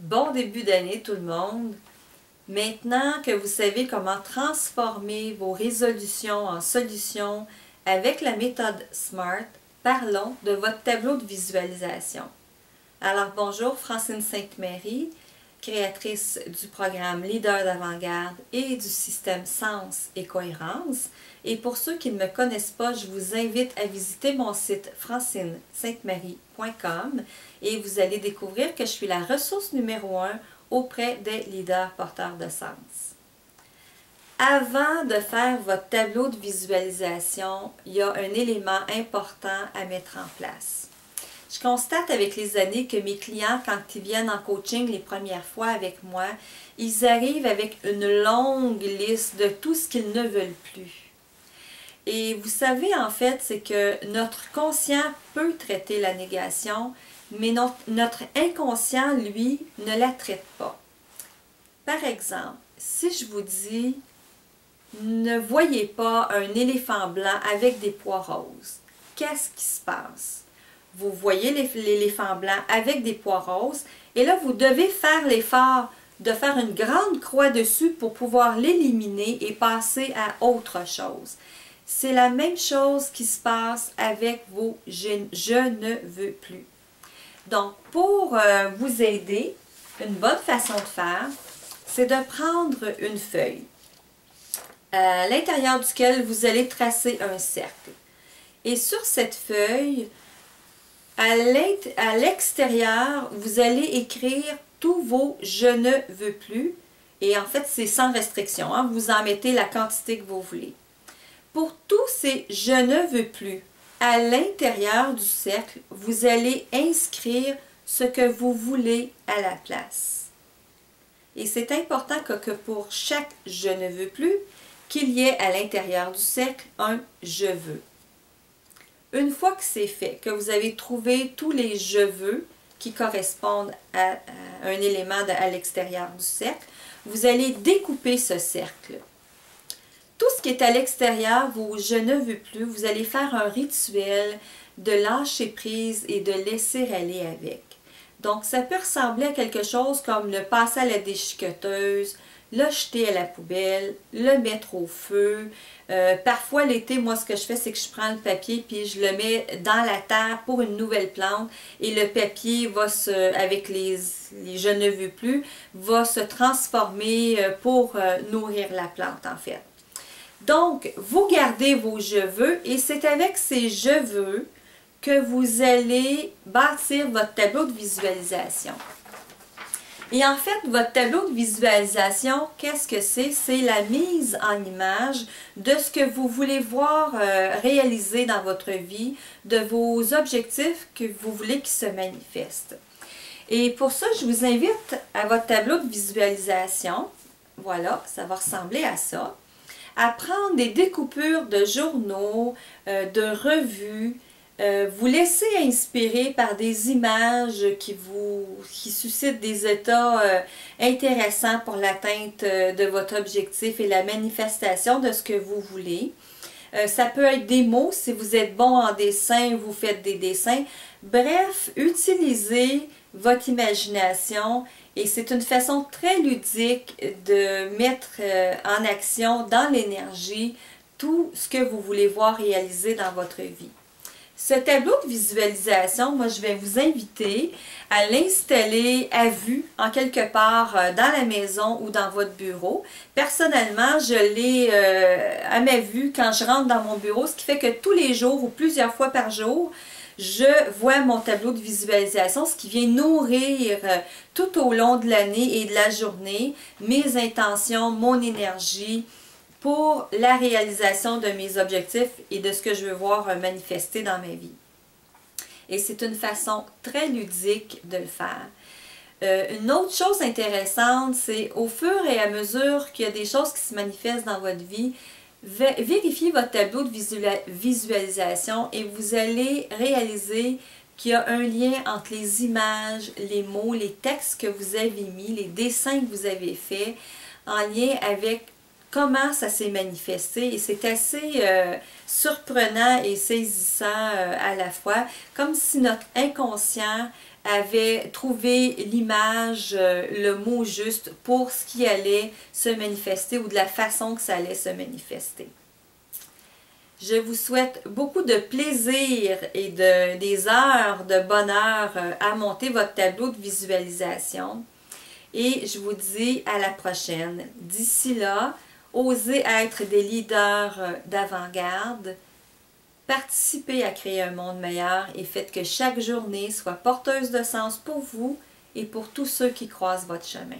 Bon début d'année tout le monde. Maintenant que vous savez comment transformer vos résolutions en solutions avec la méthode SMART, parlons de votre tableau de visualisation. Alors bonjour, Francine Sainte-Marie, créatrice du programme Leader d'avant-garde et du système Sens et Cohérence. Et pour ceux qui ne me connaissent pas, je vous invite à visiter mon site francinesaintemarie.com et vous allez découvrir que je suis la ressource numéro 1 auprès des leaders porteurs de sens. Avant de faire votre tableau de visualisation, il y a un élément important à mettre en place. Je constate avec les années que mes clients, quand ils viennent en coaching les premières fois avec moi, ils arrivent avec une longue liste de tout ce qu'ils ne veulent plus. Et vous savez, en fait, c'est que notre conscient peut traiter la négation, mais notre inconscient, lui, ne la traite pas. Par exemple, si je vous dis « Ne voyez pas un éléphant blanc avec des pois roses », qu'est-ce qui se passe? Vous voyez l'éléphant blanc avec des pois roses et là, vous devez faire l'effort de faire une grande croix dessus pour pouvoir l'éliminer et passer à autre chose. C'est la même chose qui se passe avec vos « je ne veux plus ». Donc, pour vous aider, une bonne façon de faire, c'est de prendre une feuille à l'intérieur duquel vous allez tracer un cercle. Et sur cette feuille, à l'extérieur, vous allez écrire tous vos « je ne veux plus ». Et en fait, c'est sans restriction. Hein? Vous en mettez la quantité que vous voulez. Pour tous ces « je ne veux plus », à l'intérieur du cercle, vous allez inscrire ce que vous voulez à la place. Et c'est important que pour chaque « je ne veux plus », qu'il y ait à l'intérieur du cercle un « je veux ». Une fois que c'est fait, que vous avez trouvé tous les « je veux » qui correspondent à un élément à l'extérieur du cercle, vous allez découper ce cercle. Tout ce qui est à l'extérieur, vos « je ne veux plus », vous allez faire un rituel de lâcher prise et de laisser aller avec. Donc, ça peut ressembler à quelque chose comme le passer à la déchiqueteuse, le jeter à la poubelle, le mettre au feu. Parfois, l'été, moi, ce que je fais, c'est que je prends le papier puis je le mets dans la terre pour une nouvelle plante et le papier va avec les je ne veux plus, va se transformer pour nourrir la plante, en fait. Donc, vous gardez vos « je veux » et c'est avec ces « je veux » que vous allez bâtir votre tableau de visualisation. Et en fait, votre tableau de visualisation, qu'est-ce que c'est? C'est la mise en image de ce que vous voulez voir réaliser dans votre vie, de vos objectifs que vous voulez qu'ils se manifestent. Et pour ça, je vous invite à votre tableau de visualisation. Voilà, ça va ressembler à ça. À prendre des découpures de journaux, de revues, vous laissez inspirer par des images qui suscitent des états intéressants pour l'atteinte de votre objectif et la manifestation de ce que vous voulez. Ça peut être des mots, si vous êtes bon en dessin, vous faites des dessins. Bref, utilisez votre imagination et c'est une façon très ludique de mettre en action dans l'énergie tout ce que vous voulez voir réaliser dans votre vie. Ce tableau de visualisation, moi je vais vous inviter à l'installer à vue en quelque part dans la maison ou dans votre bureau. Personnellement, je l'ai à ma vue quand je rentre dans mon bureau, ce qui fait que tous les jours ou plusieurs fois par jour, je vois mon tableau de visualisation, ce qui vient nourrir tout au long de l'année et de la journée mes intentions, mon énergie, pour la réalisation de mes objectifs et de ce que je veux voir manifester dans ma vie. Et c'est une façon très ludique de le faire. Une autre chose intéressante, c'est au fur et à mesure qu'il y a des choses qui se manifestent dans votre vie, vérifiez votre tableau de visualisation et vous allez réaliser qu'il y a un lien entre les images, les mots, les textes que vous avez mis, les dessins que vous avez faits, en lien avec comment ça s'est manifesté. Et c'est assez surprenant et saisissant à la fois, comme si notre inconscient avait trouvé l'image, le mot juste pour ce qui allait se manifester ou de la façon que ça allait se manifester. Je vous souhaite beaucoup de plaisir et des heures de bonheur à monter votre tableau de visualisation. Et je vous dis à la prochaine. D'ici là, osez être des leaders d'avant-garde. Participez à créer un monde meilleur et faites que chaque journée soit porteuse de sens pour vous et pour tous ceux qui croisent votre chemin.